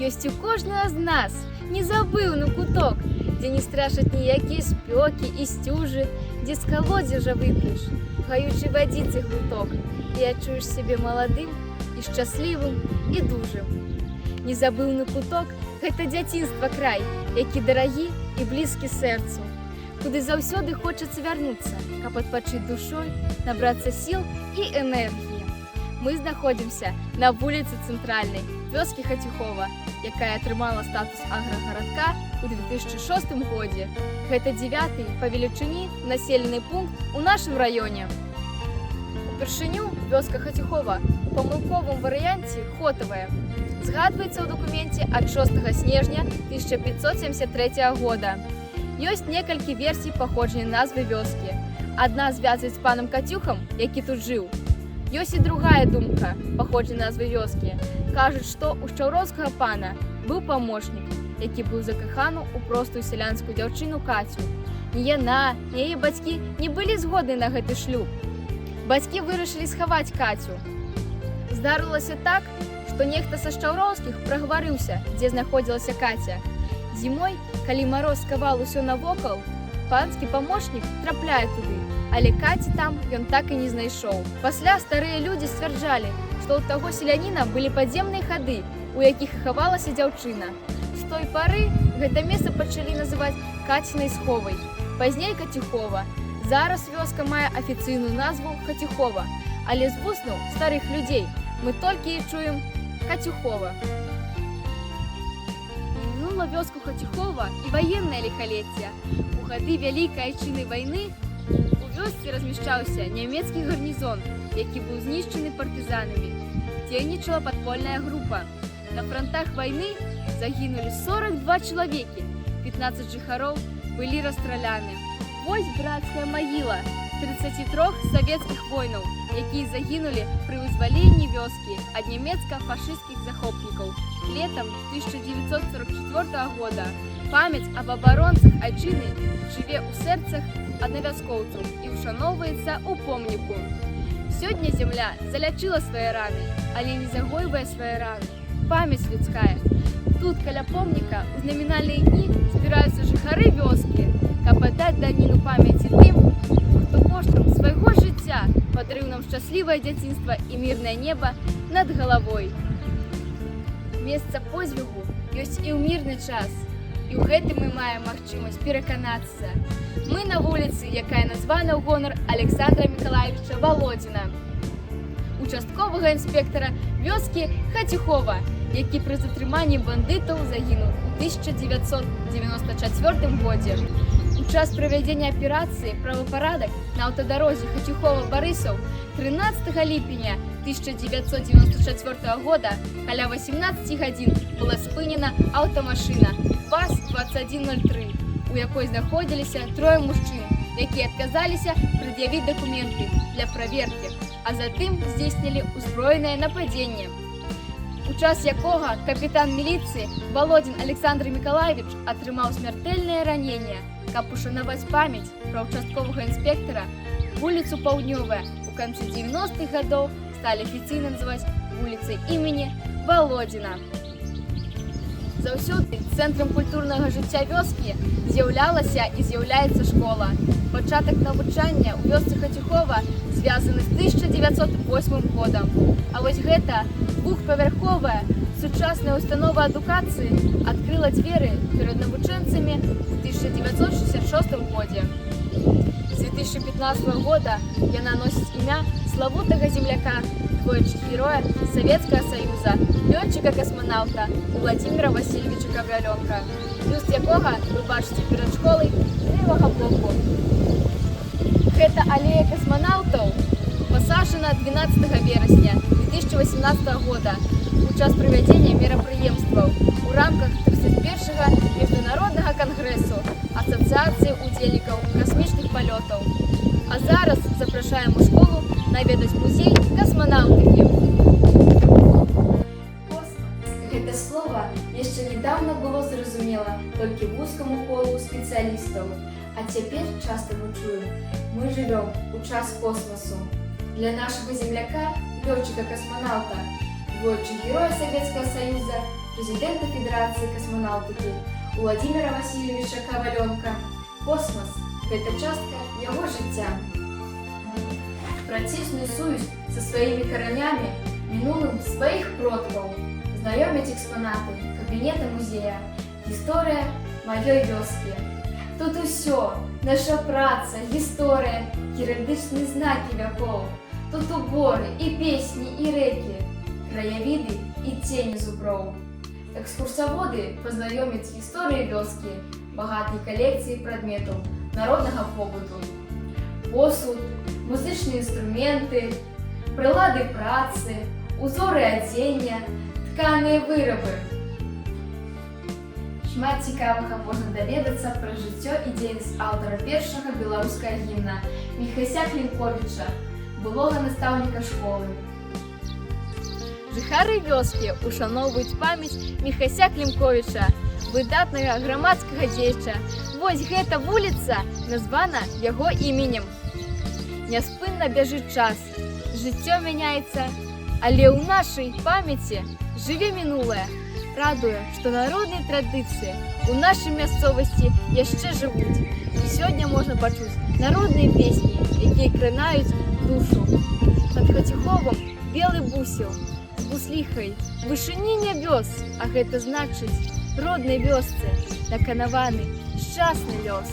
ёсць у кожнага з нас незабыўны куток, дзе не страшаць ніякія спёкі і сцюжы, дзе з калодзежа вып'еш гаючай вадзіцы глыток і адчуеш сябе маладым і шчаслівым і дужым. Незабыўны куток – гэта дзяцінства край, які дарагі і блізкі сэрцу, куды заўсёды хочацца вярнуцца, каб адпачыць душой, набрацца сіл і энергіі. Мы знаходзімся на вуліцы Цэнтральнай, вёскі Хацюхова, якая атрымала статус аграгарадка ў 2006 годзе. Гэта 9-й па велічыні населены пункт у нашым раёне. Упершыню вёска Хацюхова у памылковым варыянце Хотавая згадваецца ў дакуменце ад 6 снежня 1573 года. Ёсць некалькі версій паходжання назвы вёскі. Адна звязваюць з панам Кацюхам, які тут жыў. Ёсць і другая думка паходжання назвы вёскі. Кажуць, што ў шчаўроўскага пана быў памочнік, які быў закаханы ў простую сялянскую дзяўчыну Кацю. Ні яна, ні яе бацькі не былі згодны на гэты шлюб. Бацькі вырашылі схаваць Кацю. Здарылася так, што нехта са шчаўроўскіх прагаварыўся, дзе знаходзілася Каця. Зімой, калі мароз скавал усё навокал, панскі памочнік трапляе туды, але Каці там ён так і не знайшоў. Пасля старыя людзі сцвярджалі, што ў таго селяніна былі падземныя хады, у якіх хавалася дзяўчына. З той пары гэта месца пачалі называць Кацінай сховай, пазней Кацюхова. Зараз вёска мае афіцыйную назву Хацюхова, але з вуснаў старых людзей мы толькі і чуем Кацюхова. Мінула вёску Хацюхова і ваеннае ліхалецце. У гады Вялікай Айчыннай вайны у вёсцы размяшчаўся нямецкі гарнізон, які быў знішчаны партызанамі. Дзейнічала падпольная група. На фронтах вайны загінулі 42 чалавекі, 15 жыхароў былі расстраляны. Вось братская магіла 33 савецкіх воінаў, якія загінулі пры вызваленні вёскі ад нямецка-фашысцкіх захопнікаў летам 1944 года. Памяць аб абаронцах айчыны жыве ў сэрцах аднавяскоўцаў і ушаноўваецца ў помніку. Сёння зямля залячыла свае раны, але не загойвае свае раны. Памяць людская. Тут каля помніка ў знамінальныя дні збіраюцца жыхары вёскі, каб аддаць даніну памяці тым, хто коштам свайго жыцця падарыў нам шчаслівае дзяцінства і мірнае неба над галавой. Месца подзвігу ёсць і ў мірны час, і ў гэтым мы маем магчымасць пераканацца. Мы на вуліцы, якая названа ў гонар Александра Мікалаевіча Володзіна, участковага інспектара вёскі Хацюхова, які пры затрыманні бандытаў загінуў у 1994 годзе. У час правядзення аперацыі «Правапарадак» на аўтадарозе Хацюхова-Барысаў 13 ліпеня 1994 года каля 18 гадзін была спынена аўтамашына ВАЗ-2103, у якой знаходзіліся трое мужчын, якія адказаліся прад'явіць дакументы для праверкі, а затым здзейснілі ўзброенае нападзенне, у час якога капітан міліцыі Володзін Александр Мікалаевіч атрымаў смяртэльнае раненне. Каб ушанаваць памяць пра участковага інспектара, вуліцу Паўднёвая у канцы 90-х гадоў сталі афіцыйна называць вуліцай імені Володзіна. Заўсёды цэнтрам культурнага жыцця вёскі з'яўлялася і з'яўляецца школа. Пачатак навучання ў вёсцы Хацюхова звязаны з 1908 годам. А вось гэта двухпавярховая сучасная установа адукацыі адкрыла дзверы перад навучэнцамі ў 1966 годзе. З 2015 года яна носіць імя славутага земляка, двоечкі-героя Савецкага Саюза, лётчыка-касманаўта Владзіміра Васильевича Кавралёнка, бюст якога вы бачыце перад школай з левага боку. Гэта алея касманаўтаў пасажана 12 верасня 2018 года у час правядзення мерапрыемстваў у рамках 31-га міжнароднага кангрэсу Асацыяцыі удзельнікаў касмічных палётаў. А зараз запрашаем у школу наведаць музей касманаўтыкі. Гэта слова яшчэ недавно было зразумела толькі вузкаму колу спецыялістаў, а цяпер часта мы чуем: мы жывём у час космосу. Для нашага земляка, лётчыка-касманаўта, двоечкі-героя Савецкага Саюза, президента Федерации космонавтики Владимира Васильевича Коваленко. Космос – это частка его життя. Процесную сувязь со своими коренями, минулым своих продков, знайомять експонати кабінета музея, історія моєї вёски. Тут усё, наша праця, історія, геральдичні знаки веков. Тут убори, і пісні, і реки, краєвиди і тіні зубров. Экскурсоводы познайомят с историей вёски, богатой коллекции предметов народного побуту. Посуд, музичные инструменты, прилады працы, узоры одения, тканые вироби. Шмат цікавого можна довідатися про життя і діяльність автора першого білоруського гімна Міхася Клімковича, былого наставника школи. Жыхары вёскі ушаноўваюць памяць Міхася Клімковіча, выдатнага грамадскага дзеяча. Вось гэта вуліца названа яго іменем. Няспынна бяжыць час, жыццё мяняецца, але ў нашай памяці жыве мінулае. Радуе, што народныя традыцыі ў нашай мясцовасці яшчэ жывуць. І сёння можна пачуць народныя песні, якія кранаюць душу. Над Хацюховым белы бусел, з бусліхай вышыні нябёс, а гэта значыць роднай вёсцы наканаваны шчасны лёс.